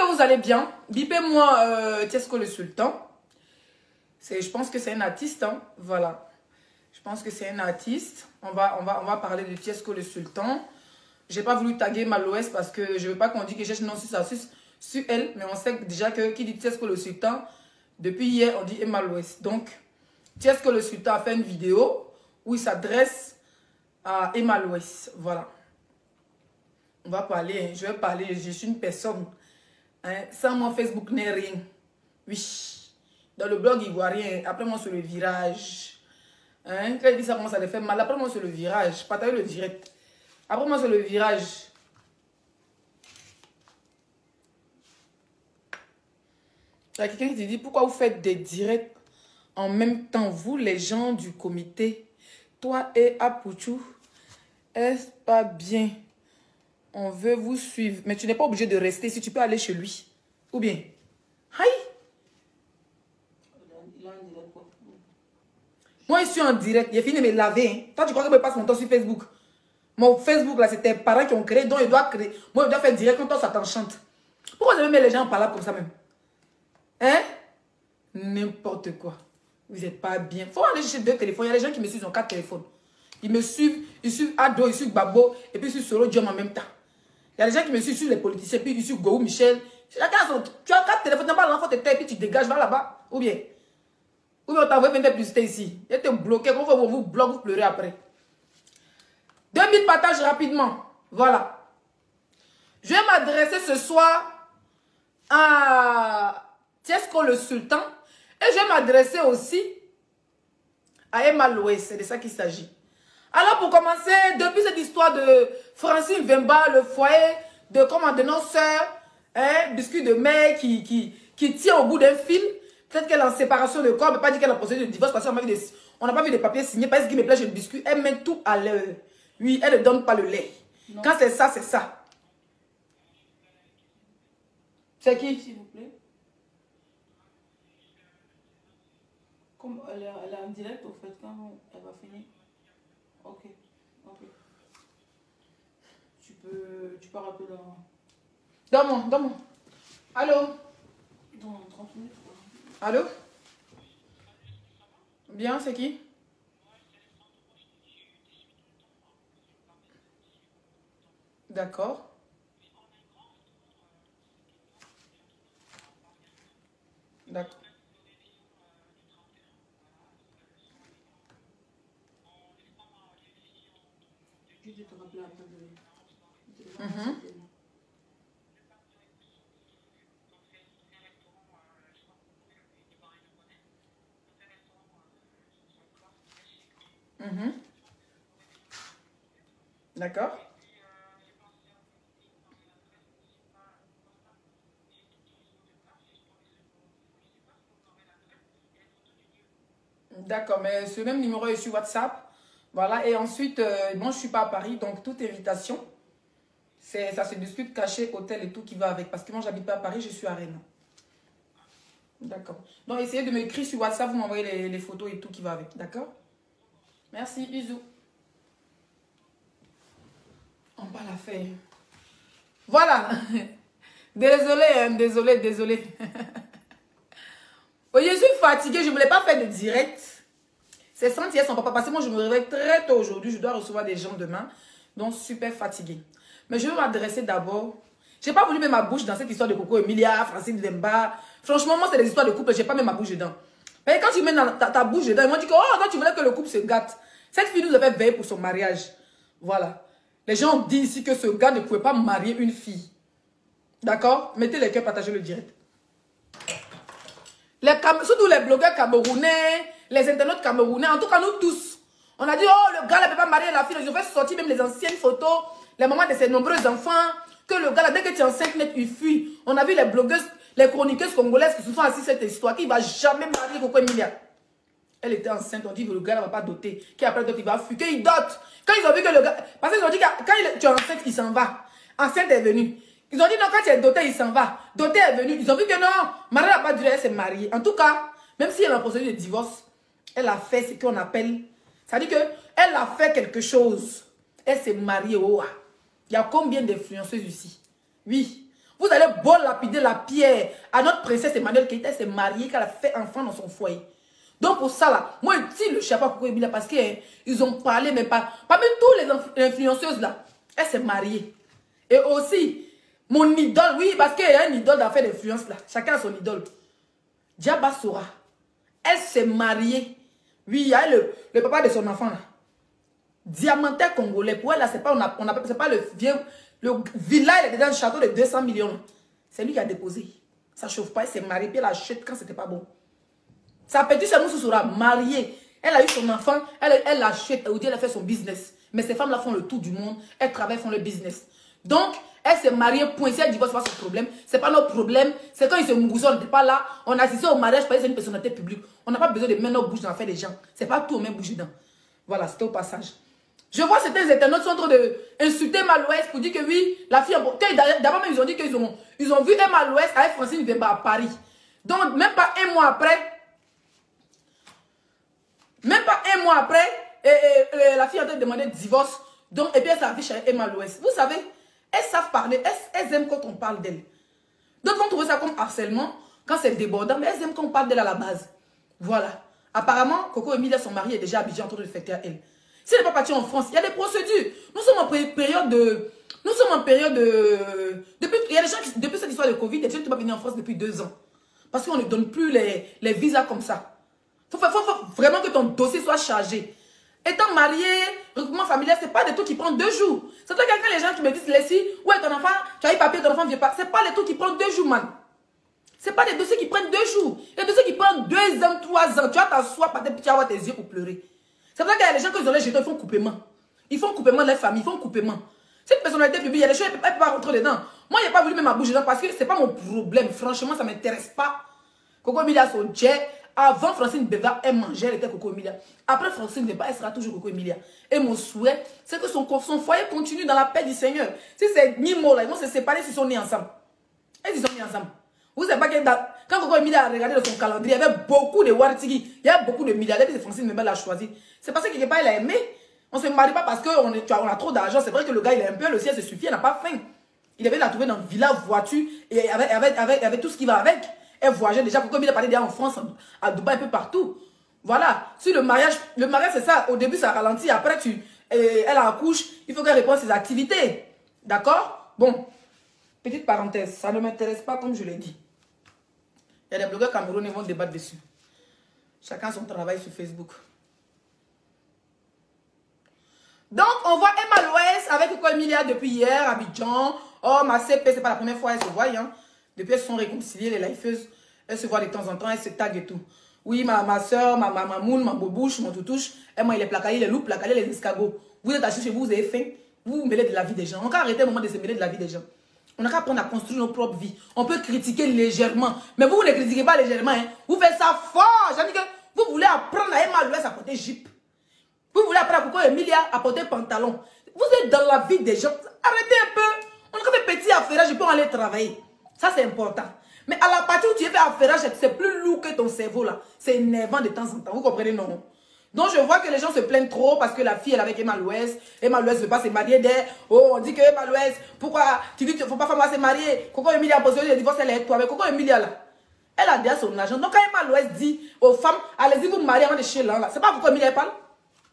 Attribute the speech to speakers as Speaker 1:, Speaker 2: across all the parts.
Speaker 1: que vous allez bien. Bipez-moi Tiesco le Sultan. Je pense que c'est un artiste. Hein. Voilà. Je pense que c'est un artiste. On va parler de Tiesco le Sultan. J'ai pas voulu taguer Malouès parce que je veux pas qu'on dise que j'ai non sur elle. Mais on sait déjà que qui dit Tiesco le Sultan, depuis hier, on dit Malouès. Donc, Tiesco le Sultan a fait une vidéo où il s'adresse à Emma Louès. Voilà. On va parler. Hein. Je vais parler. Je suis une personne. Hein. Sans moi, Facebook n'est rien. Oui. Dans le blog, il ne voit rien. Après moi, sur le virage. Hein. Quand il dit ça, commence à le faire mal. Après moi, sur le virage. Partagez le direct. Après moi, sur le virage. Il y a quelqu'un qui te dit pourquoi vous faites des directs en même temps, vous, les gens du comité, toi et Apouchou, est-ce pas bien? On veut vous suivre. Mais tu n'es pas obligé de rester si tu peux aller chez lui. Ou bien? Aïe! Moi, je suis en direct. J'ai fini de me laver. Hein. Toi, tu crois que je passe mon temps sur Facebook? Mon Facebook, là, c'est tes parents qui ont créé. Donc, ils doivent créer. Moi, je dois faire direct quand toi, ça t'enchante. Pourquoi vous avez mis les gens en parlable comme ça même? Hein? N'importe quoi. Vous n'êtes pas bien. Il faut aller chercher 2 téléphones. Il y a des gens qui me suivent, ils ont 4 téléphones. Ils me suivent, ils suivent Ado, ils suivent Babo, et puis ils suivent Solo Diom en même temps. Il y a des gens qui me suivent sur les politiciens, puis ils suivent Gou Michel. Chacun son. Tu as 4 téléphones, tu n'as pas l'enfant, tu puis tu dégages, va là-bas. Ou bien on t'a envoyé 20 publicités ici. Il était bloqué. Quand on vous bloque, vous pleurez après. 2000 partages rapidement. Voilà. Je vais m'adresser ce soir à Tiesco le Sultan. Et je vais m'adresser aussi à Emma Louès. C'est de ça qu'il s'agit. Alors, pour commencer, depuis cette histoire de Francine Vemba, le foyer de nos sœurs, hein, biscuit de mère qui tient au bout d'un fil, peut-être qu'elle est en séparation de corps, mais pas dire qu'elle a procédé de divorce parce qu'on n'a pas vu des papiers signés, parce qu'il me plaît, je le biscuit, elle met tout à l'heure. Oui, elle ne donne pas le lait. Non. Quand c'est ça, c'est ça. C'est qui, s'il vous plaît? Comme elle est en direct, au fait, quand elle va finir. Ok, ok. Tu peux rappeler dans... Donne-moi. Allô? Dans 30 minutes. Quoi. Allô? Bien, c'est qui? D'accord. D'accord. Je vais te rappeler après de... D'accord. D'accord, mais ce même numéro est sur WhatsApp. Voilà, et ensuite, bon, je ne suis pas à Paris, donc toute invitation, ça se discute caché, hôtel et tout qui va avec. Parce que moi, je n'habite pas à Paris, je suis à Rennes. D'accord. Donc, essayez de m'écrire sur WhatsApp, vous m'envoyez les photos et tout qui va avec. D'accord? Merci, bisous. On va la faire. Voilà. Désolé, hein, désolé. Oui, je suis fatiguée, je ne voulais pas faire de direct. C'est sans hier son papa, parce que moi je me réveille très tôt aujourd'hui, je dois recevoir des gens demain. Donc super fatiguée. Mais je vais m'adresser d'abord. Je n'ai pas voulu mettre ma bouche dans cette histoire de Coco Emilia, Francine Vemba. Franchement, moi c'est des histoires de couple, je n'ai pas mis ma bouche dedans. Mais quand tu mets dans ta bouche dedans, ils m'ont dit que oh, non, tu voulais que le couple se gâte. Cette fille nous avait veillé pour son mariage. Voilà. Les gens disent ici que ce gars ne pouvait pas marier une fille. D'accord? Mettez les cœurs, partagez le direct. Surtout les blogueurs camerounais, les internautes camerounais, en tout cas nous tous. On a dit, oh, le gars ne peut pas marier la fille. Ils ont fait sortir même les anciennes photos, les mamans de ses nombreux enfants, que le gars, là, dès que tu es enceinte, il fuit. On a vu les blogueuses, les chroniqueuses congolaises qui se sont assises cette histoire, qui ne va jamais marier Coco Emilia. Elle était enceinte, on dit que le gars ne va pas doter, qu'après d'autres, il va fuir, qu'il dote. Quand ils ont vu que le gars, parce qu'ils ont dit que quand tu es enceinte, il s'en va. Enceinte est venue. Ils ont dit non, quand tu es doté, il s'en va. Doté est venu. Ils ont vu que non, Marie n'a pas duré, elle s'est mariée. En tout cas, même si elle a procédé de divorce, elle a fait ce qu'on appelle... C'est-à-dire qu'elle a fait quelque chose. Elle s'est mariée. Oh, il y a combien d'influenceuses ici? Oui. Vous allez beau lapider la pierre à notre princesse Emmanuel Keïta s'est mariée, qu'elle a fait enfant dans son foyer. Donc pour ça là, moi je tire le chapeau à Coco Emilia parce qu'ils ont parlé, mais pas. Parmi tous les influenceuses là, elle s'est mariée. Et aussi, mon idole, oui, parce qu'il y a une idole d'affaires d'influence là. Chacun a son idole. Diaba Sora, elle s'est mariée. Oui, il y a le papa de son enfant là. Diamantaire congolais. Pour elle là, c'est pas le vieux. Le villa, il est dans un château de 200 millions. C'est lui qui a déposé. Ça chauffe pas, elle s'est mariée, puis elle achète quand c'était pas bon. Sa petite sœur sera mariée. Elle a eu son enfant, elle achète, elle a fait son business. Mais ces femmes-là font le tour du monde, elles travaillent, font le business. Donc, elle s'est mariée, point. Si elle divorce, c'est pas son problème. C'est pas notre problème. C'est quand ils se mougousent, on n'était pas là. On a assisté au mariage parce que c'est une personnalité publique. On n'a pas besoin de mettre nos bouches dans l'affaire des gens. C'est pas tout, on met bouche dedans. Voilà, c'était au passage. Je vois certains internautes sont en train d'insulter Emma Louest pour dire que oui, la fille... D'abord même, ils ont dit qu'ils ont vu Emma Louest avec Francine Veba à Paris. Donc, même pas un mois après, la fille est en train de demander divorce. Donc, et puis elle s'affiche avec Emma Louest. Vous savez, elles savent parler, elles aiment quand on parle d'elles. D'autres vont trouver ça comme harcèlement, quand c'est débordant, mais elles aiment quand on parle d'elle à la base. Voilà. Apparemment, Coco Emilia, son mari, est déjà habillé en train de le fêter à elle. Si elle n'est pas partie en France, il y a des procédures. Nous sommes en période de... il y a des gens qui, depuis cette histoire de Covid, il y a des gens qui ne sont pas venus en France depuis 2 ans. Parce qu'on ne donne plus les visas comme ça. Il faut vraiment que ton dossier soit chargé. Étant marié, regroupement familial, ce n'est pas des trucs qui prennent 2 jours. C'est toi quelqu'un, les gens qui me disent, Leslie, ouais, ton enfant, tu as eu papier, ton enfant ne vient pas. Ce n'est pas les trucs qui prennent 2 jours, man. Ce n'est pas des dossiers qui prennent 2 jours. Les dossiers qui prennent 2 ans, 3 ans. Tu vas t'asseoir, par tes petits, avoir tes yeux pour pleurer. C'est pour ça qu'il y a des gens qui ont les jetons, ils font coupement. Ils font coupement de leur famille, ils font coupement. Cette personnalité publique, il y a des choses, elle ne peut pas rentrer dedans. Moi, je n'ai pas voulu mettre ma bouche dedans parce que ce n'est pas mon problème. Franchement, ça ne m'intéresse pas. Coco Emilia a son jet. Avant Francine Beva, elle mangeait, elle était Coco Emilia. Après Francine Beva, elle sera toujours Coco Emilia. Et mon souhait, c'est que son foyer continue dans la paix du Seigneur. Si c'est Nimo là, ils vont se séparer s'ils sont nés ensemble. Ils sont nés ensemble. Vous savez pas que quand Coco Emilia a regardé dans son calendrier, il y avait beaucoup de Wartigi, il y a beaucoup de milliardaires que Francine Beva l'a choisi. C'est parce que quelque part, elle a aimé. On ne se marie pas parce qu'on a trop d'argent. C'est vrai que le gars, il est un peu, le ciel se suffit, il n'a pas faim. Il devait la trouver dans une villa, voiture, et avec tout ce qui va avec. Elle voyageait déjà, Coco Emilia parlait déjà en France, à Dubaï, un peu partout. Voilà. Si le mariage c'est ça. Au début, ça ralentit. Après, elle accouche, il faut qu'elle réponde à ses activités. D'accord? Bon. Petite parenthèse, ça ne m'intéresse pas comme je l'ai dit. Il y a des blogueurs camerounais qui vont débattre dessus. Chacun son travail sur Facebook. Donc, on voit Emma Louest avec Coco Emilia depuis hier, Abidjan. Oh, ma CP, c'est pas la première fois qu'elle se voit. Hein. Depuis, elles sont réconciliées, les lifeuses. Elles se voient de temps en temps, elles se taguent et tout. Oui, ma soeur, ma moule, ma bobouche, mon toutouche. Elle mange les placaliers, les loups, placaliers, les escargots. Vous êtes assis chez vous, vous avez faim. Vous vous mêlez de la vie des gens. On peut arrêter un moment de se mêler de la vie des gens. On a qu'à apprendre à construire nos propres vies. On peut critiquer légèrement. Mais vous ne critiquez pas légèrement. Hein. Vous faites ça fort. J'ai dit que vous voulez apprendre à Emma Louest à porter jupe. Vous voulez apprendre à Coco Emilia à porter pantalon. Vous êtes dans la vie des gens. Arrêtez un peu. On a fait petit affairage, je peux aller travailler. Ça, c'est important. Mais à la partie où tu es fait affairage, c'est plus lourd que ton cerveau là. C'est énervant de temps en temps. Vous comprenez, non? Donc, je vois que les gens se plaignent trop parce que la fille, elle est avec Emma Louest. Emma Louest ne veut pas se marier d'elle. Oh, on dit que Emma Louest, pourquoi tu dis qu'il ne faut pas faire se marier? Coco Emilia a posé le divorce, elle est avec toi. Mais Coco Emilia là, elle a déjà son argent. Donc, quand Emma Louest dit aux femmes, allez-y vous marier avant de chez là, c'est pas Coco Emilia qui parle.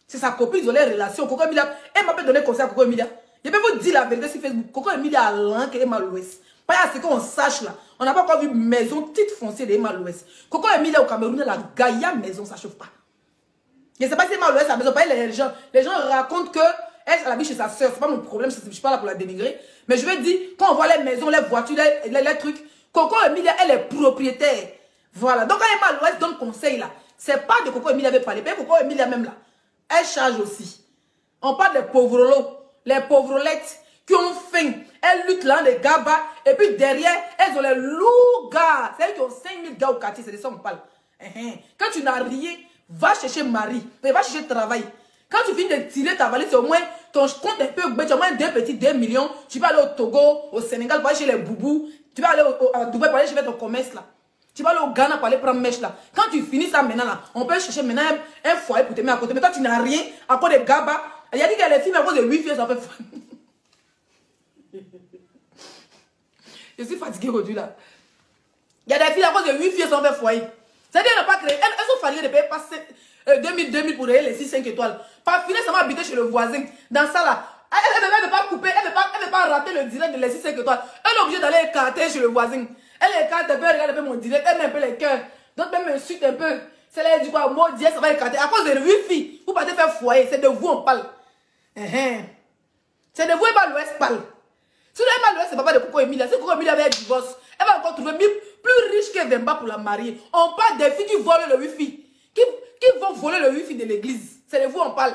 Speaker 1: C'est sa copine, ils ont les relations. Coco Emilia, elle m'a pas donné conseil à Coco Emilia. Je peux vous dire la vérité sur Facebook. Coco Emilia a l'un que Emma Louest. Pas à ce qu'on sache là. On n'a pas encore vu maison, titre foncier d'Emma Louest. Coco Emilia au Cameroun, la Gaïa maison, ça chauffe pas. Je ne sais pas si Emma Louest a besoin. Les gens racontent que elle habite chez sa soeur. C'est pas mon problème, je ne suis pas là pour la dénigrer. Mais je veux dire, quand on voit les maisons, les voitures, les trucs, Coco Emilia, elle est propriétaire. Voilà. Donc quand Emma Louest donne conseil là, c'est pas de Coco Emilia avait parlé. Mais Coco Emilia même là, elle charge aussi. On parle des pauvres les pauvrolettes qui ont faim. Elles luttent là, les gars bas. Et puis derrière, elles ont les lourds gars. C'est elles qui ont 5000 gars au quartier. C'est de ça qu'on parle. Quand tu n'as rien, va chercher mari. Va chercher travail. Quand tu finis de tirer ta valise, au moins, ton compte est un peu bête. Tu as au moins 2 millions. Tu vas aller au Togo, au Sénégal pour aller chez les boubous. Tu vas aller à Dubaï pour aller chez ton commerce là. Tu vas aller au Ghana pour aller prendre mèche là. Quand tu finis ça maintenant là, on peut chercher maintenant un foyer pour te mettre à côté. Mais toi, tu n'as rien. À cause des gars bas. Il y a dit que les filles, à cause de 8 filles, ça fait. Je suis fatiguée aujourd'hui là. Il y a des filles à cause de 8 filles sont fait foyer. C'est-à-dire qu'elles n'ont pas créé. Elles sont fatiguées de payer pas 2000 pour les 6-5 étoiles. Par finir, ça m'a habité chez le voisin. Dans ça là. Elle ne veut pas couper, elle ne veut pas rater le direct de les 6-5 étoiles. Elle est obligée d'aller écarter chez le voisin. Elle écarte un peu, elle regarde un peu mon direct, elle met un peu les cœurs. Donc même m'insulte un peu. C'est là, elle dit quoi, moi, ça va écarter. À cause de 8 filles, vous partez faire foyer. C'est de vous on parle. C'est de vous et pas l'Ouest parle. Si vous n'avez pas l'Ouest, c'est pas de Coco Emilia. Si Coco Emilia avait un divorce, elle va encore trouver plus riche que Vemba pour la marier. On parle des filles qui volent le wifi. Qui vont voler le wifi de l'église. C'est de vous on parle.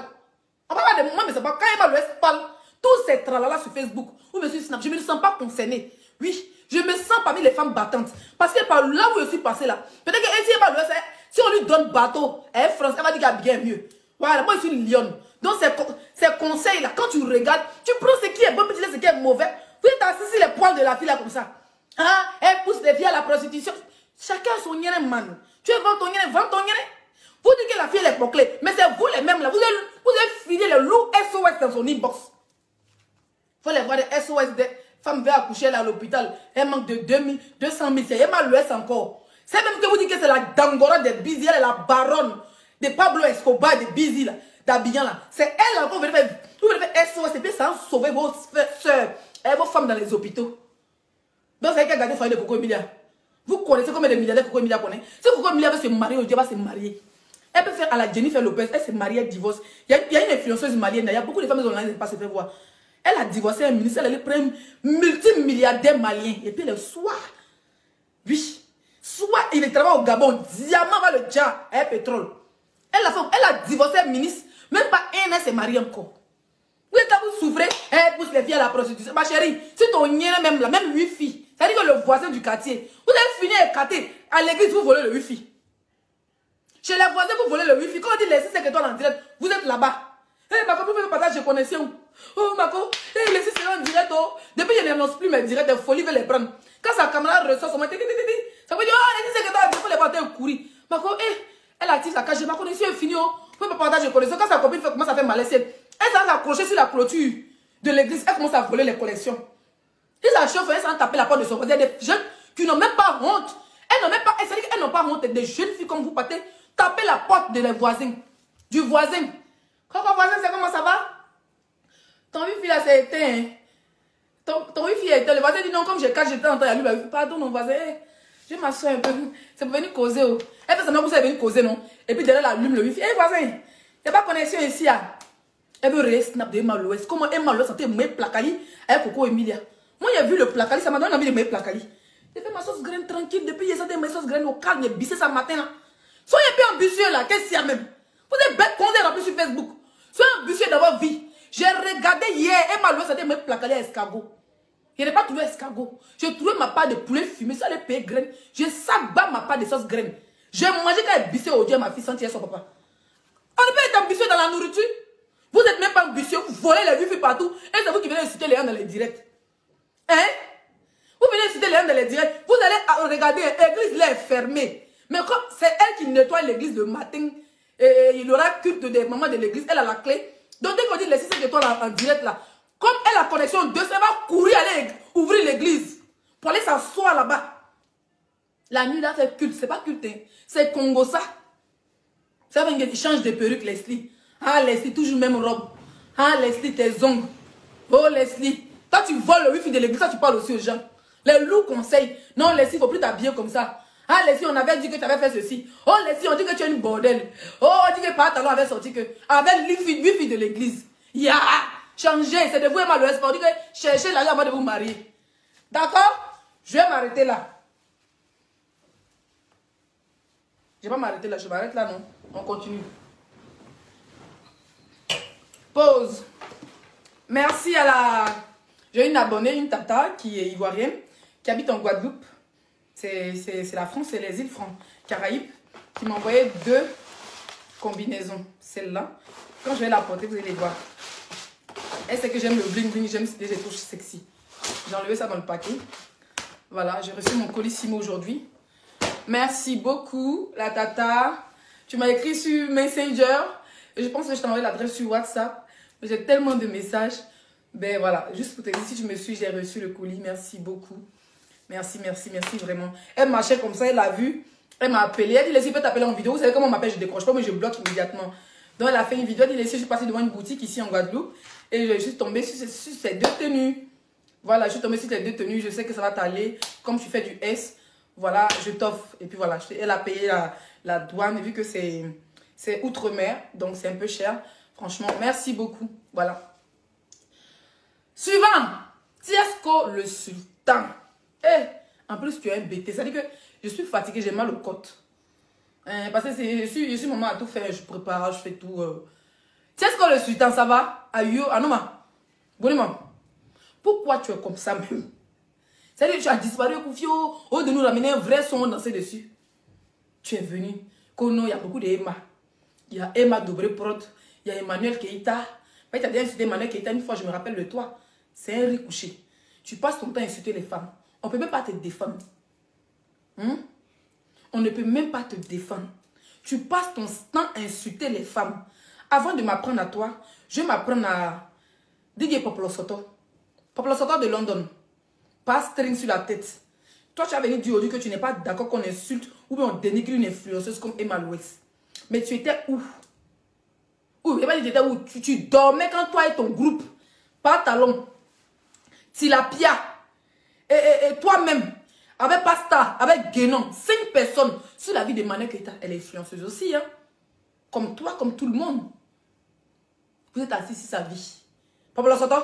Speaker 1: On parle pas de moi, mais c'est pas quand Emma l'Ouest parle. Tous ces tralala sur Facebook ou sur Snap, je ne me sens pas concernée. Oui, je me sens parmi les femmes battantes. Parce que par là où je suis passée là, peut-être que si Emma l'Ouest, si on lui donne bateau, elle France, elle va dire qu'elle a bien mieux. Voilà, moi je suis une lionne. Donc ces conseils-là, quand tu regardes, tu prends ce qui est bon, tu laisses ce qui est mauvais. Vous êtes assis sur les poils de la fille là comme ça. Hein? Elle pousse les filles à la prostitution. Chacun son yéné, man. Tu veux vendre ton yéné, vends ton yéné. Vous dites que la fille elle est bouclée, mais c'est vous les mêmes là. Vous avez filé le loup SOS dans son inbox. Il faut les voir des SOS des femmes veulent accoucher là à l'hôpital. Elle manque de 200 000. C'est Emma l'Ouest encore. C'est même que vous dites que c'est la Dangora des Bizi, elle est la baronne de Pablo Escobar de Bizi là, d'Abidjan là. C'est elle encore, vous voulez faire SOS et puis ça a sauvé vos soeurs et vos femmes dans les hôpitaux. Donc c'est elle qui a gardé le foyer de Coco Emilia. Vous connaissez combien de milliardaires Coco Emilia connaît? Si Coco Emilia veut se marier aujourd'hui, elle va se marier. Elle peut faire à la Jennifer Lopez, elle s'est mariée, elle divorce. Il y a une influenceuse malienne, il y a beaucoup de femmes online qui ne peuvent pas se faire voir. Elle a divorcé un ministre, elle est prendre multimilliardaire malien. Et puis le soir, oui, soit il travaille au Gabon, diamant va le tien, et pétrole. Elle a divorcé un ministre, même pas un an, elle s'est mariée encore. Vous êtes là, vous souffrez, elle pousse les filles à la prostitution. Ma chérie, si ton nien même là, même 8 filles, ça veut dire que le voisin du quartier, vous avez fini à écarter, à l'église, vous volez le 8 filles. Chez les voisins, vous volez le wifi. Quand on dit les 6 étoiles en direct, vous êtes là-bas. Hé, Mako, vous faites le partage de connexion. Oh, Mako, hé, les 6 étoiles en direct. Oh. Depuis, je n'annonce plus mes directs, les folies veulent les prendre. Quand sa caméra ressort, ça veut dire, oh, les 6 étoiles, il faut les partager courir. Mako, hé, elle active sa cage. Ma connexion est finie. Oh. Vous faites le partage de connexion. Quand sa copine commence à faire malaise, elle s'en accrocher sur la clôture de l'église. Elle commence à voler les collections. Si ça chauffe, elle s'en taper la porte de son voisin. Il y a des jeunes qui n'ont même pas honte. Elles n'ont même pas, elles n'ont pas honte. Des jeunes filles comme vous partez. Tapez la porte de les voisins. Du voisin. Coucou voisin, c'est comment ça va? Ton wifi là, c'est éteint. Hein? Ton wifi est éteint. Le voisin dit non, comme j'ai 4, j'étais en train de lui. Pardon, mon voisin. Je m'assois un peu. C'est pour venir causer. Oh. Elle fait semblant que vous allez venir causer, non? Et puis derrière, elle allume le wifi. Hé, voisin, il n'y a pas de connexion ici. Ah. Elle veut réer snap de Emma l'Ouest. Comment Emma l'Ouest sentait me placali avec Coco Emilia. Moi, j'ai vu le placali, ça m'a donné envie de me placali. J'ai fait ma sauce graine tranquille. Depuis, j'ai senti ma sauce graine au calme. J'ai bissé ça matin là. Soyez un peu ambitieux là, qu'est-ce qu'il y a même? Vous êtes bête qu'on est rempli sur Facebook. Soyez ambitieux d'avoir vie. J'ai regardé hier, Emma l'Ouest, c'était même placalé à escargot. Je n'ai pas trouvé escargot. J'ai trouvé ma part de poulet fumé, ça allait payer graines. J'ai sabat ma part de sauce graine. J'ai mangé quand elle bissait au Dieu, ma fille sentir son papa. On ne peut être ambitieux dans la nourriture. Vous n'êtes même pas ambitieux, vous volez les wifi partout. Et c'est vous qui venez citer les gens dans les directs. Hein? Vous venez citer les gens dans les directs. Vous allez regarder, l'église là est fermée. Mais comme c'est elle qui nettoie l'église le matin, et il aura culte des mamans de l'église, elle a la clé. Donc dès qu'on dit les 6 étoiles en direct là, comme elle a connexion 2, elle va courir aller ouvrir l'église pour aller s'asseoir là-bas. La nuit là, c'est culte, c'est pas culte, hein. C'est Congo ça. Ça veut dire qu'il change de perruque, Leslie. Ah Leslie, toujours même robe. Ah Leslie, tes ongles. Oh Leslie, toi tu voles le wifi de l'église, toi tu parles aussi aux gens. Les loups conseillent. Non Leslie, il ne faut plus t'habiller comme ça. Ah, Leslie, on avait dit que tu avais fait ceci. Oh, Leslie, on dit que tu es une bordel. Oh, on dit que Pantalon avait sorti que. Avec 8 filles de l'église. Ya! Changez, c'est de vous et Malouès. On dit que cherchez l'argent avant de vous marier. D'accord? Je vais m'arrêter là. Je vais pas m'arrêter là, je m'arrête là, non? On continue. Pause. Merci à la... J'ai une abonnée, une tata qui est ivoirienne, qui habite en Guadeloupe. C'est la France, c'est les îles Caraïbes qui m'a envoyé 2 combinaisons. Celle-là, quand je vais la porter, vous allez voir. Elle sait que j'aime le bling bling, j'aime les touches sexy. J'ai enlevé ça dans le paquet. Voilà, j'ai reçu mon colissimo aujourd'hui. Merci beaucoup, la tata. Tu m'as écrit sur Messenger. Et je pense que je t'ai envoyé l'adresse sur WhatsApp. J'ai tellement de messages. Ben voilà, juste pour te dire, si tu me suis, j'ai reçu le colis. Merci beaucoup. Merci, merci, merci vraiment. Elle marchait comme ça, elle a vu. Elle m'a appelé. Elle dit, Leslie, peut t'appeler en vidéo. Vous savez comment on m'appelle, je décroche pas, mais je bloque immédiatement. Donc, elle a fait une vidéo. Elle dit, Leslie, je suis passée devant une boutique ici en Guadeloupe. Et je suis tombée sur ces deux tenues. Voilà, je suis tombée sur les deux tenues. Je sais que ça va t'aller. Comme tu fais du S, voilà, je t'offre. Et puis voilà, elle a payé la douane, vu que c'est outre-mer. Donc, c'est un peu cher. Franchement, merci beaucoup. Voilà. Suivant. Tiesco le sultan. En plus, tu es un bêté. Ça dit que je suis fatiguée, j'ai mal aux côtes. Parce que je suis maman à tout faire. Je prépare, je fais tout. Tiesco le sultan, ça va? Ayo, Anoma. Bonnement. Pourquoi tu es comme ça même? C'est-à-dire que tu as disparu, Koufio. Au de nous ramener un vrai son danser dessus. Tu es venu. Kono, il y a beaucoup d'Emma. Il y a Emma Dobré-Prod. Il y a Emmanuel Keita. Tu as déjà insulté Emmanuel Keita une fois, je me rappelle de toi. C'est un riz couché. Tu passes ton temps à insulter les femmes. On ne peut même pas te défendre. On ne peut même pas te défendre. Tu passes ton temps à insulter les femmes. Avant de m'apprendre à toi, je vais m'apprendre à Didier Popolo Soto. Popolo Soto de London. Pas string sur la tête. Toi, tu as venu dire aujourd'hui que tu n'es pas d'accord qu'on insulte ou bien on dénigre une influenceuse comme Emma Louès. Mais tu étais où? Où? Tu étais où? Tu dormais quand toi et ton groupe, Pantalon, Tilapia, et toi-même, avec Pasta, avec Guénon, 5 personnes sur la vie de Emmanuel Keita. Elle est influenceuse aussi, hein? Comme toi, comme tout le monde. Vous êtes assis sur sa vie. Papa Soto,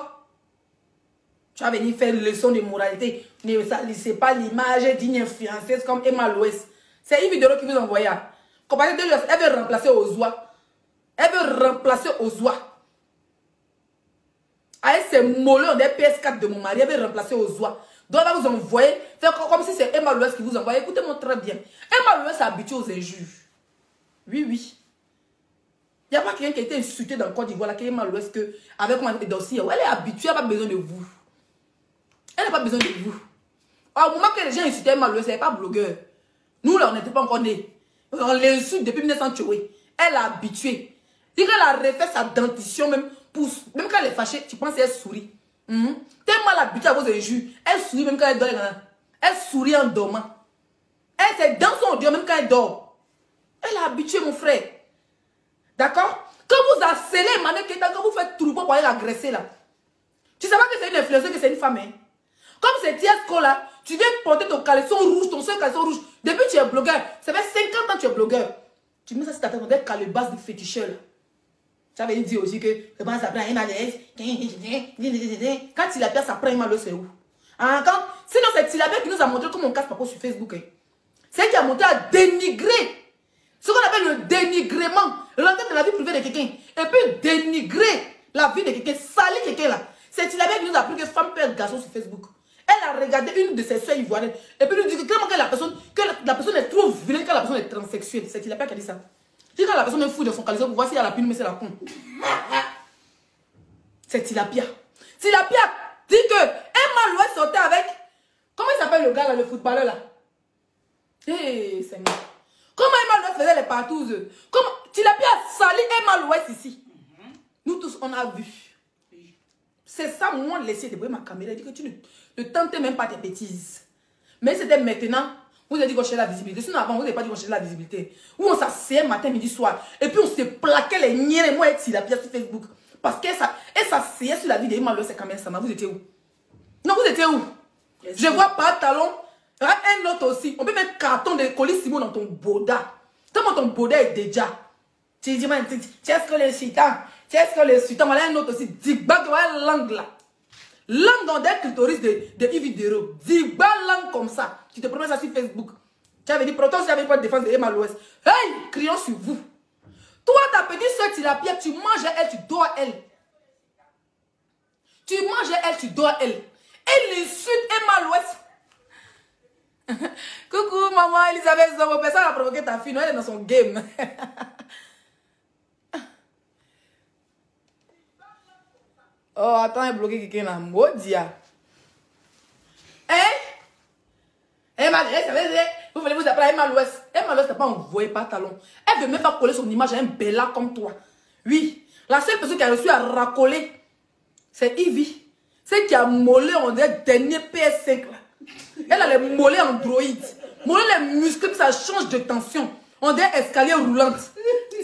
Speaker 1: tu as venu faire une leçon de moralité. Ne salissez pas l'image d'une influenceuse comme Emma Louès. C'est une vidéo qui vous envoie. Comparée de lui, elle veut remplacer Ozwa. Elle veut remplacer Ozwa. Avec ses mollets des PS4 de mon mari, elle veut remplacer Ozwa. Donc elle va vous envoyer, faire comme si c'est Emma Louès qui vous envoie. Écoutez-moi très bien. Emma Louès est habituée aux injures. Oui, oui. Il n'y a pas quelqu'un qui a été insulté dans le Côte d'Ivoire, qui est Emma Louès, avec moi et dossier. Elle est habituée, elle n'a pas besoin de vous. Elle n'a pas besoin de vous. Au moment que les gens insultaient Emma Louès, elle n'est pas blogueur. Nous, là, on n'était pas encore nés. On l'insulte depuis 1900. Elle est habituée. Dit qu'elle a refait sa dentition même. Même quand elle est fâchée, tu penses qu'elle sourit. Tellement habituée à vos injures. Elle sourit même quand elle dort. Elle sourit en dormant. Elle, ses dents sont dures même quand elle dort. Elle est habituée, mon frère. D'accord? Quand vous harcelez Emmanuel Keita, quand vous faites tout pour aller l'agresser là. Tu sais pas que c'est une influenceuse, que c'est une femme, hein? Comme c'est Tiesco là, tu viens porter ton caleçon rouge, ton seul caleçon rouge. Depuis que tu es blogueur, ça fait 50 ans que tu es blogueur. Tu mets ça sur ta tête, on dirait calebasse de féticheur là. Tu avais dit aussi que comment ça prend Emma Louès. Quand Tilapia, ça prend Emma Louès, c'est où? Sinon, c'est Tilapia qui nous a montré comment on casse Paco sur Facebook. Hein. C'est qui a montré à dénigrer. Ce qu'on appelle le dénigrement. Rentrer dans la vie privée de quelqu'un. Et puis dénigrer la vie de quelqu'un. Salir quelqu'un là. C'est Tilapia qui nous a appris que femme peut être garçon sur Facebook. Elle a regardé une de ses soeurs ivoiriennes. Et puis nous dit que tellement que la personne est trop vilaine, que la personne est transsexuelle. C'est Tilapia qui a dit ça. Dis quand la personne est fou de son caleçon pour voir si elle a pu mais c'est la con. C'est Tilapia. Tilapia dit que Emma Louès sortait avec. Comment il s'appelle le gars là, le footballeur là? Seigneur. Comment Emma Louès faisait les partouzes? Comment Tilapia a sali Emma Louès ici? Nous tous on a vu. C'est ça, moi, laisser de ma caméra. Il dit que tu ne tentes même pas tes bêtises. Mais c'était maintenant. Vous avez dit qu'on cherchait la visibilité. Sinon, avant, vous n'avez pas dit qu'on cherchait la visibilité. Où on s'asseyait matin, midi, soir. Et puis, on se plaquait les niens et moi et Tilapia sur Facebook. Parce qu'elle s'asseyait sur la vie d'Emma Louès et Kamel Sama. Vous étiez où? Non, vous étiez où? Je vois Pantalon. Un autre aussi. On peut mettre carton de colis Simon dans ton boda. Tellement ton boda est déjà. Tu dis, qu'est-ce que le sultan? Qu'est-ce que le sultan? Voilà un autre aussi. Digba, langue là. Langue dans des clitoris de Ividero. Digba, langue comme ça. Tu te promets ça sur Facebook. Tu avais dit, pourtant, tu n'avais pas de défense de Emma Louès. Hey, crions sur vous. Toi, ta petite soeur Tilapia, tu manges elle, tu dors elle. Tu manges elle, tu dors elle. Elle insulte Emma Louès. Coucou, maman Elisabeth Zobo. Personne n'a provoqué ta fille. Non, elle est dans son game. Oh, attends, elle a bloqué quelqu'un là. Maudia. Hein? Emma Louès, vous voulez vous appeler Emma Louès. Emma Louès n'a pas envoyé Pantalon. Elle ne veut même pas coller son image à un bella comme toi. Oui. La seule personne qui a reçu à racoler, c'est Ivy. Celle qui a mollé, on dirait, dernier PS5 là. Elle a les mollets Android. Mollets les muscles, puis ça change de tension. On dit escalier roulante.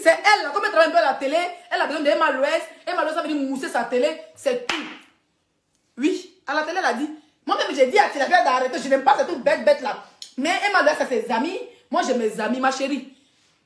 Speaker 1: C'est elle, là, comme elle travaille un peu à la télé, elle a besoin d'Emma Louès. Emma Louès va venir mousser sa télé, c'est tout. Oui, à la télé, elle a dit. Moi-même, j'ai dit à Tilapia d'arrêter, je n'aime pas cette bête là. Mais Emma Louès a ses amis. Moi, j'ai mes amis, ma chérie.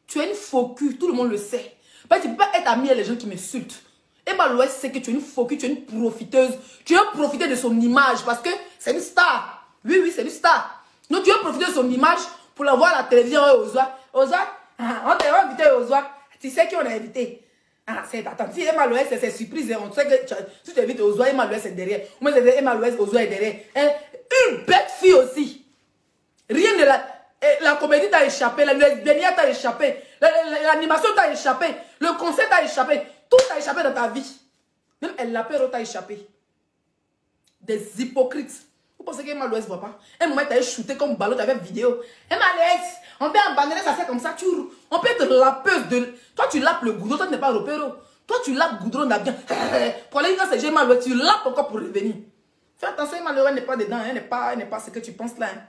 Speaker 1: Tu es une faux cul, tout le monde le sait. Parce que tu ne peux pas être amie avec les gens qui m'insultent. Emma Louès sait que tu es une faux cul, tu es une profiteuse. Tu veux profiter de son image parce que c'est une star. Oui, oui, c'est une star. Donc, tu veux profiter de son image pour la voir à la télévision aux oies. Aux oies, on t'a invité aux oies. Tu sais qui on a invité? Ah, c'est attends, si Emma Louès, c'est surprise. On sait que si tu invites aux oies, Emma Louès est derrière. Moi, c'est Emma Louès, aux oies est derrière. Une bête fille aussi. Rien de la comédie t'a échappé, la lesbienne t'a échappé, l'animation t'a échappé, le concert t'a échappé, tout t'a échappé dans ta vie. Même l'apéro t'a échappé. Des hypocrites. Vous pensez qu'Emma Louès ne voit pas? Un moment, t'as shooté comme ballon, t'avais vidéo. Emma Louès, on peut abandonner ça fait comme ça, on peut être lapeuse de... Toi, tu lapes le goudron, toi, tu n'es pas l'opéro. Toi, tu lapes le goudron, on a bien... Pour aller dans ces Emma Louès, tu lapes encore pour revenir. Fais attention, Emma Louès n'est pas dedans, elle n'est pas ce que tu penses là. Hein.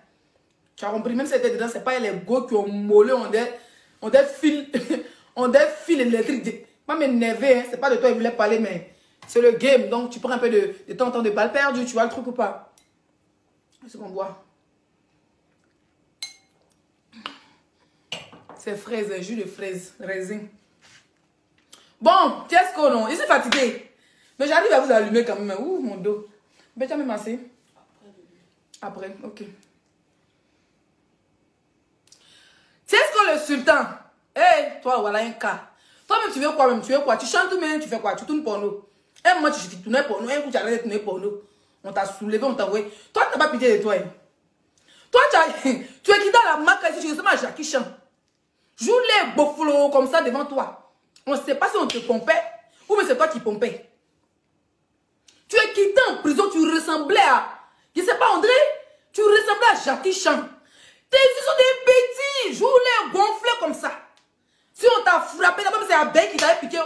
Speaker 1: Tu as compris, même si elle était dedans, ce n'est pas les go qui ont mollé, on des fils électriques. Moi, m'énerver, hein, ce n'est pas de toi, il voulait parler, mais c'est le game. Donc, tu prends un peu de temps de balle perdue, tu vois le truc ou pas? C'est qu'on boit. C'est fraise, jus de fraise, raisin. Bon, qu'est-ce qu'on a? Je suis fatigué. Mais j'arrive à vous allumer quand même. Ouh, mon dos. Mais tu as même assez? Après, ok. C'est ce que le sultan. Hé, hey, toi, voilà un cas. Toi-même, tu veux quoi même? Tu veux quoi? Tu chantes même, tu fais quoi? Tu tournes porno. Un moment, tu tournes porno. Un coup, tu arrêtes de tourner porno. On t'a soulevé, on t'a envoyé. Toi, tu n'as pas pitié de toi. Hein. Toi, tu es quitté à la marque ici, tu ressembles à Jackie Chan. Joue les beaux flots comme ça devant toi. On ne sait pas si on te pompait ou mais c'est toi qui pompais. Tu es quitté en prison, tu ressemblais à... Je ne sais pas, André, tu ressemblais à Jackie Chan. Tes yeux sont des petits, joue les gonflés comme ça. Si on t'a frappé, d'abord c'est abeille qui t'avait piqué.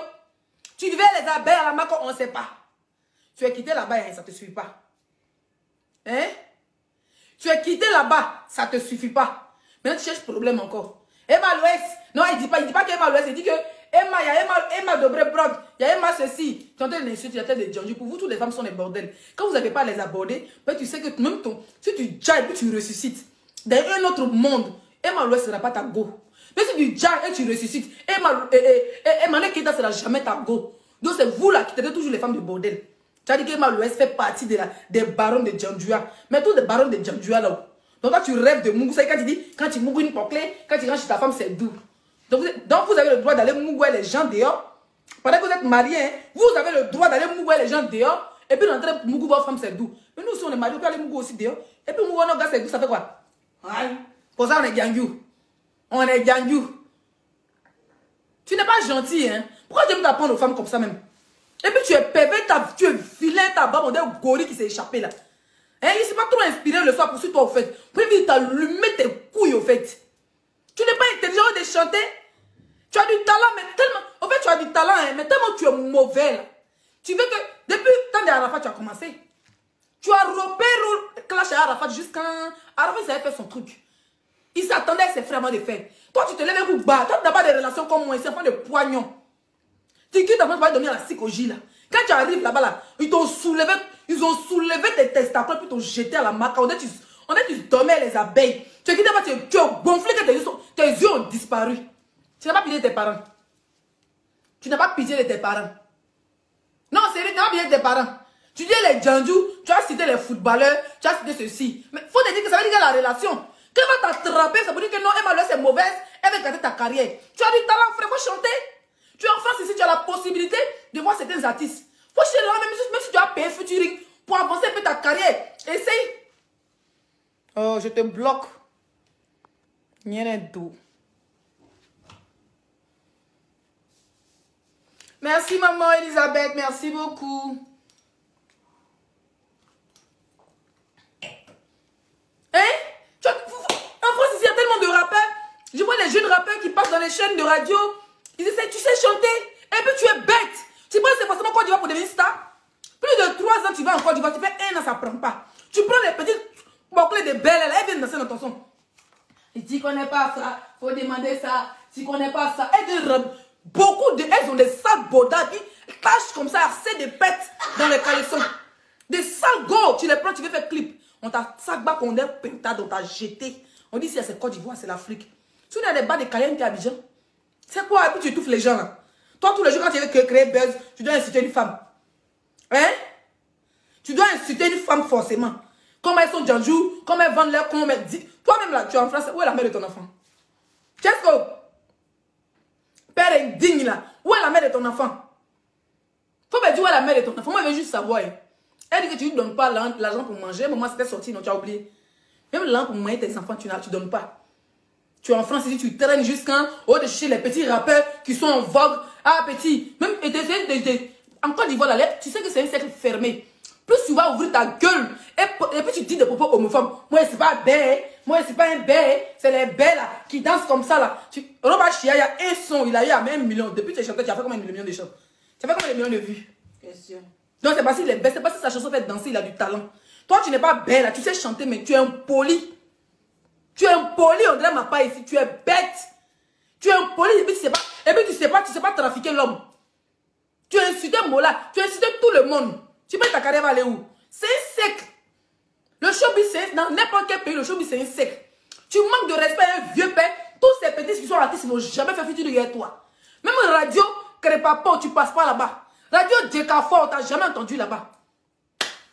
Speaker 1: Tu devais les abeilles à la marque, on ne sait pas. Tu es quitté là-bas et ça ne te suffit pas. Hein? Tu es quitté là-bas, ça ne te suffit pas. Maintenant, tu cherches problème encore. Emma Louès, non, il ne dit pas qu'Emma Louès, il dit que Emma, il y a Emma Dobré-Brod, il y a Emma ceci. Tu entends l'insulte, il y a des Djanju. Pour vous, toutes les femmes sont des bordels. Quand vous n'avez pas à les aborder, ben, tu sais que même si tu jailles et tu ressuscites dans un autre monde, Emma Louès ne sera pas ta go. Mais si tu jailles et tu ressuscites, Emma Nekita ne sera jamais ta go. Donc c'est vous là qui tenez toujours les femmes de bordel. Tu as dit qu'Emma Louès fait partie des barons de Djandjoua. Mais tous les barons de Djandjoua là. Donc toi tu rêves de Mougou. C'est quand tu dis, quand tu mougou une poclée, quand tu rentres chez ta femme, c'est doux. Donc vous avez le droit d'aller mougouer les gens dehors. Pendant que vous êtes mariés, hein, vous avez le droit d'aller mougouer les gens dehors. Et puis rentrer mougou votre femme, c'est doux. Mais nous, si on est mariés, on peut aller mougou aussi dehors. Et puis mougou nos gars, c'est doux, ça fait quoi? Ouais. Pour ça, on est gangyou. On est gangyou. Tu n'es pas gentil, hein? Pourquoi tu aimes t'apprendre aux femmes comme ça même? Et puis tu es pervers, tu es vilain, ta barbe, on est un gorille qui s'est échappé là. Hein, il ne s'est pas trop inspiré le soir pour suivre toi au fait. Pour éviter d'allumer tes couilles au fait. Tu n'es pas intelligent de chanter. Tu as du talent, mais tellement... En fait, tu as du talent, hein, mais tellement tu es mauvais là. Tu veux que... Depuis le temps d'Arafat, tu as commencé. Tu as repéré clash à Arafat jusqu'à... Arafat, il savait faire son truc. Il s'attendait à ses frères avant de faire. Toi, tu te lèves un coup bas. Toi, tu n'as pas de relations comme moi. C'est un peu de poignons. Tu quittes avant de dormir à la psychologie là. Quand tu arrives là-bas là, ils ont soulevé tes testacoles puis t'ont jeté à la marque. On dit tu dormais les abeilles. Tu es quitté là-bas, tu es gonflé que tes yeux ont disparu. Tu n'as pas pitié de tes parents. Tu n'as pas pitié de tes parents. Non, sérieux, tu n'as pas pitié de tes parents. Tu dis les Djandjou, tu as cité les footballeurs, tu as cité ceci. Mais il faut te dire que ça veut dire que la relation. Quand elle va t'attraper, ça veut dire que non, Emma Louès est mauvaise, elle va garder ta carrière. Tu as du talent, frère, il faut chanter. Tu es en France ici, tu as la possibilité de voir certains artistes. Faut chez là, même si tu as payé featuring pour avancer un peu ta carrière. Essaye. Oh, je te bloque. Rien de tout. Merci maman Elisabeth, merci beaucoup. Hein? En France, il y a tellement de rappeurs. Je vois les jeunes rappeurs qui passent dans les chaînes de radio. Ils essaient, tu sais chanter. Et puis tu es bête. Tu penses que c'est forcément Côte d'Ivoire pour devenir star? Plus de 3 ans, tu vas en Côte d'Ivoire. Tu fais 1 an, ça ne prend pas. Tu prends les petits Bouclée de belles, elle vient danser dans ton son. Et tu connais pas ça, faut demander ça. Tu connais pas ça. Beaucoup de elles ont des sales bodas qui cachent comme ça, assez de pètes dans les caleçons. Des sales go, tu les prends, tu veux faire clip. On t'a sac bas qu'on a pentade, on t'a jeté. On dit si c'est Côte d'Ivoire, c'est l'Afrique. Si on a des bas de Cayenne qui Abidjan, c'est quoi? Et puis tu étouffes les gens là. Toi, tous les jours, quand tu veux créer buzz, tu dois insulter une femme. Hein? Tu dois insulter une femme forcément. Comme elles sont Djanjou, comme elles vendent leur con, toi-même là, tu es en France, où est la mère de ton enfant? Qu'est-ce que... Père indigne là, où est la mère de ton enfant? Faut me dire où est la mère de ton enfant. Moi, je veux juste savoir. Hein. Elle dit que tu ne lui donnes pas l'argent pour manger. Maman, c'était sorti, non, tu as oublié. Même l'argent pour manger tes enfants, tu ne donnes pas. Tu es en France ici, tu traînes jusqu'à haut de chercher les petits rappeurs qui sont en vogue. Ah, petit. Même, en Côte d'Ivoire, tu sais que c'est un cercle fermé. Plus tu vas ouvrir ta gueule et puis tu dis des propos homophobes. Moi, c'est pas bête. Moi, c'est pas un bête. C'est les bêtes là qui dansent comme ça là. Roba Chia, il y a un son, il a eu à même 1 million. Depuis que tu as chanté, tu as fait combien de millions de chants? Tu as fait combien de millions de vues?
Speaker 2: Question.
Speaker 1: Donc, c'est pas si il est bête, c'est pas si sa chanson fait danser, il a du talent. Toi, tu n'es pas belle là, tu sais chanter, mais tu es impoli. Tu es impoli, on dirait ma part ici. Tu es bête. Tu es impoli et puis tu sais pas trafiquer l'homme. Tu as insulté Mola, tu as insulté tout le monde. Tu penses que ta carrière va aller où? C'est un sec. Le showbiz, c'est dans n'importe quel pays, le showbiz, c'est un sec. Tu manques de respect à un vieux père. Tous ces petits qui sont artistes, ils n'ont jamais fait futur derrière toi. Même radio, Crépapo, tu passes pas là-bas. Radio Djekafo, tu n'as jamais entendu là-bas.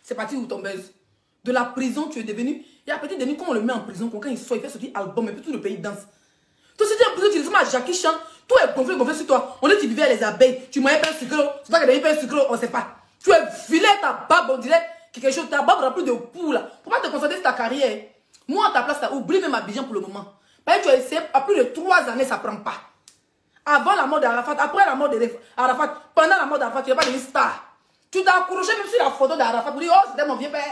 Speaker 1: C'est parti où ton buzz? De la prison, tu es devenu. Il y a petit Denis, quand on le met en prison, quand il sort, il fait sortir album, et puis tout le pays danse. Toi, si tu es en prison, tu dis, à Jackie Chan, tout est gonflé sur toi. On dit que tu vivais à les abeilles, tu mangeais pas un sucre, c'est pas que tu pas un sucre, on ne sait pas. Tu es filé ta barbe, on dirait quelque chose, ta barbe remplie de poux là. Faut pas te concentrer sur ta carrière. Moi, à ta place, oublie même Abidjan pour le moment. Parce que tu as essayé, à plus de 3 années, ça ne prend pas. Avant la mort d'Arafat, après la mort d'Arafat, pendant la mort d'Arafat, tu n'es pas devenu star. Tu t'as accroché même sur la photo d'Arafat pour dire, oh, c'était mon vieux père.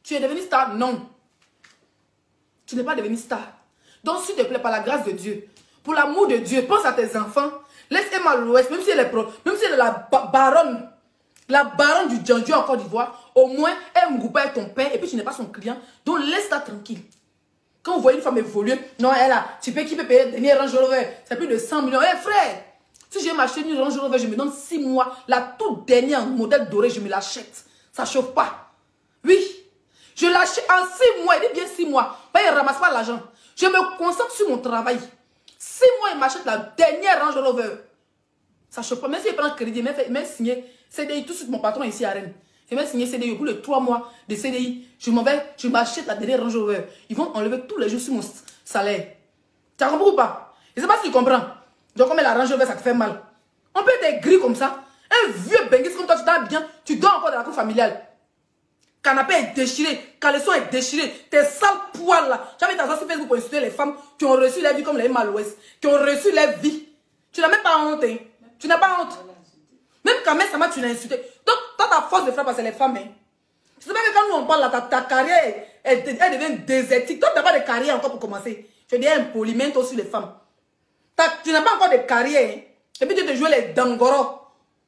Speaker 1: Tu es devenu star? Non. Tu n'es pas devenu star. Donc, s'il te plaît, par la grâce de Dieu, pour l'amour de Dieu, pense à tes enfants. Laisse Emma l'Ouest, même si elle est la baronne du Djanjou en Côte d'Ivoire, au moins, elle me coupe avec ton père et puis tu n'es pas son client. Donc, laisse-la tranquille. Quand vous voyez une femme évoluer, non, elle a, tu peux qui peut payer dernier Range Rover, c'est plus de 100 millions. Eh frère, si je vais m'acheter une Range Rover, je me donne 6 mois, la toute dernière modèle doré, je me l'achète. Ça ne chauffe pas. Oui, je l'achète en 6 mois, il dit bien 6 mois. Ben, il ne ramasse pas l'argent. Je me concentre sur mon travail. 6 mois, il m'achète la dernière Range Rover. Ça ne chauffe pas. Même s'il prend crédit, il m'a signé CDI tout de suite, mon patron ici à Rennes. Il m'a signé CDI au bout de 3 mois de CDI. Je m'achète la dernière Range Rover. Ils vont enlever tous les jours sur mon salaire. Tu as compris ou pas? Je ne sais pas si tu comprends. Donc, comme la Range Rover, ça te fait mal. On peut être gris comme ça. Un vieux benguis comme toi, tu dors bien. Tu dors encore dans la cour familiale. Canapé est déchiré, caleçon est déchiré, tes sales poils là. J'avais ta sur Facebook pour insulter les femmes qui ont reçu la vie comme les Malouès, qui ont reçu la vie. Tu n'as même pas honte, hein? Tu n'as pas honte. Même quand même, ça m'a, tu l'as insulté. Donc, toi, ta force de frappe, c'est les femmes, hein? Tu sais pas que quand nous on parle là, ta carrière, elle devient désertique. Toi, tu n'as pas de carrière encore pour commencer. Tu dis impoli, même toi sur les femmes. Tu n'as pas encore de carrière, hein? Et puis tu te joues les dangoros.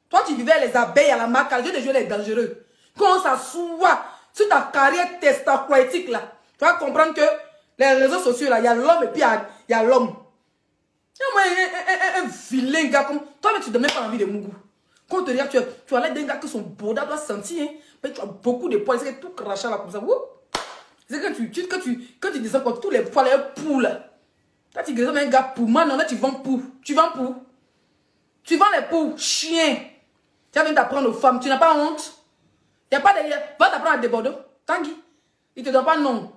Speaker 1: Toi, tu vivais les abeilles à la marque, tu te joues les dangereux. Quand ça s'ouvre sur ta carrière testacroïtique là, tu vas comprendre que les réseaux sociaux là, il y a l'homme et puis il y a l'homme. Un vilain gars comme toi, mais tu ne donnes même pas envie de Mougou. Quand on te regarde, tu as l'air d'un gars que son boda doit sentir, hein. Mais tu as beaucoup de poils, c'est que tout crachat là comme ça. C'est que tu descends comme tous les poils, les poux là. Là, tu descends un gars pour maintenant, là tu vends pour. Tu vends pour. Tu vends les poux, chien. Tu as envie d'apprendre aux femmes, tu n'as pas honte. Il n'y a pas de... Va t'apprendre à Débordeaux. Tanguy. Il ne te donne pas non.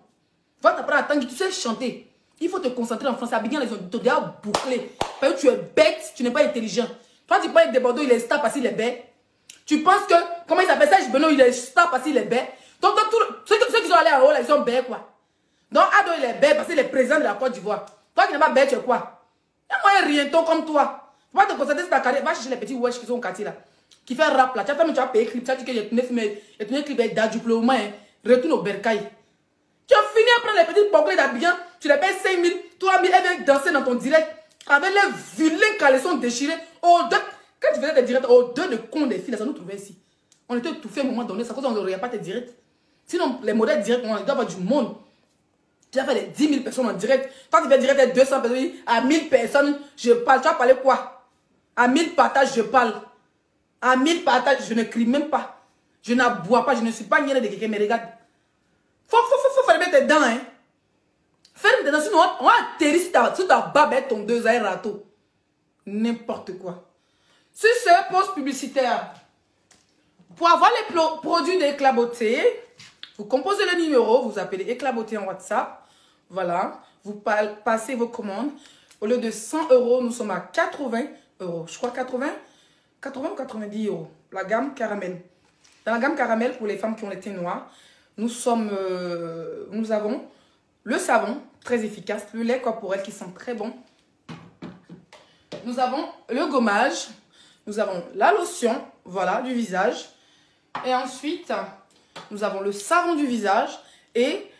Speaker 1: Va t'apprendre à Tanguy. Tu sais chanter. Il faut te concentrer en français. Abidjan, ils ont déjà bouclé. Parce que tu es bête, tu n'es pas intelligent. Toi, tu penses que Débordeaux, il est star parce qu'il est bête. Tu penses que... Comment il s'appelle ça? Benoît, il est star parce qu'il est bête. Donc, ceux qui sont allés à Rola, ils sont bêtes, quoi. Donc, Ado, il est bête parce qu'il est président de la Côte d'Ivoire. Toi qui n'es pas bête, tu es quoi? Il y a moyen rienton comme toi. Tu vas te concentrer sur ta carrière. Va chercher les petits wesh qui sont au quartier là. Qui fait rap là. Tu as payé clip. Tu as dit que j'ai tourné clip avec Dadjouploma. Retourne au bercail. Tu as fini à prendre les petites boucles d'Abidjan. Tu les payes 5 000, 3 000. Elle vient danser dans ton direct. Avec les vilains caleçons déchirés. Quand tu faisais des directs, au-delà de cons des filles, ça nous trouvait ici. On était étouffés à un moment donné. Ça cause qu'on ne regarde pas tes directs. Sinon, les modèles directs, on doit avoir du monde. J'ai fait les 10 000 personnes en direct. Toi, tu fais direct à 200 personnes, à 1000 personnes, je parle. Tu vas parler quoi? À 1000 partages, je parle. À 1000 partages, je ne crie même pas. Je n'aboie pas, je ne suis pas nienne de quelqu'un, mais regarde. Faut fermer tes dents, hein. Ferme tes dents, sinon on va atterrir sur ta babette, ton 2 heures râteau. N'importe quoi. Sur ce post publicitaire, pour avoir les produits d'Éclat Beauté, vous composez le numéro, vous appelez Éclat Beauté en WhatsApp. Voilà. Vous passez vos commandes. Au lieu de 100 €, nous sommes à 80 €. Je crois 80 ou 90 €. La gamme caramel. Dans la gamme caramel, pour les femmes qui ont les teints noirs, nous avons le savon, très efficace, le lait corporel qui sent très bon. Nous avons le gommage. Nous avons la lotion, voilà, du visage. Et ensuite, nous avons le savon du visage et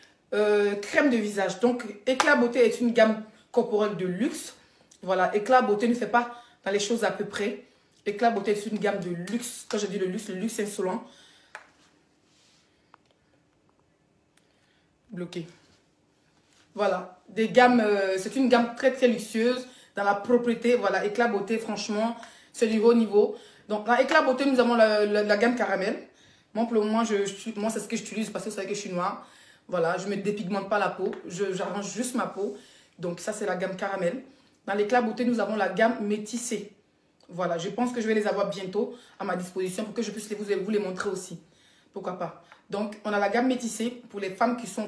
Speaker 1: crème de visage. Donc, Éclat Beauté est une gamme corporelle de luxe. Voilà, Éclat Beauté ne fait pas dans les choses à peu près. Éclat Beauté est une gamme de luxe. Quand je dis le luxe insolent. Bloqué. Voilà, des gammes, c'est une gamme très très luxueuse dans la propriété. Voilà, Éclat Beauté, franchement, c'est du haut niveau. Donc, dans Éclat Beauté, nous avons la gamme caramel. Moi, pour le moment, moi c'est ce que j'utilise parce que c'est vrai que je suis noire. Voilà, je ne me dépigmente pas la peau. J'arrange juste ma peau. Donc, ça, c'est la gamme caramel. Dans l'Éclat Beauté, nous avons la gamme métissée. Voilà, je pense que je vais les avoir bientôt à ma disposition pour que je puisse vous les montrer aussi. Pourquoi pas. Donc, on a la gamme métissée pour les femmes qui sont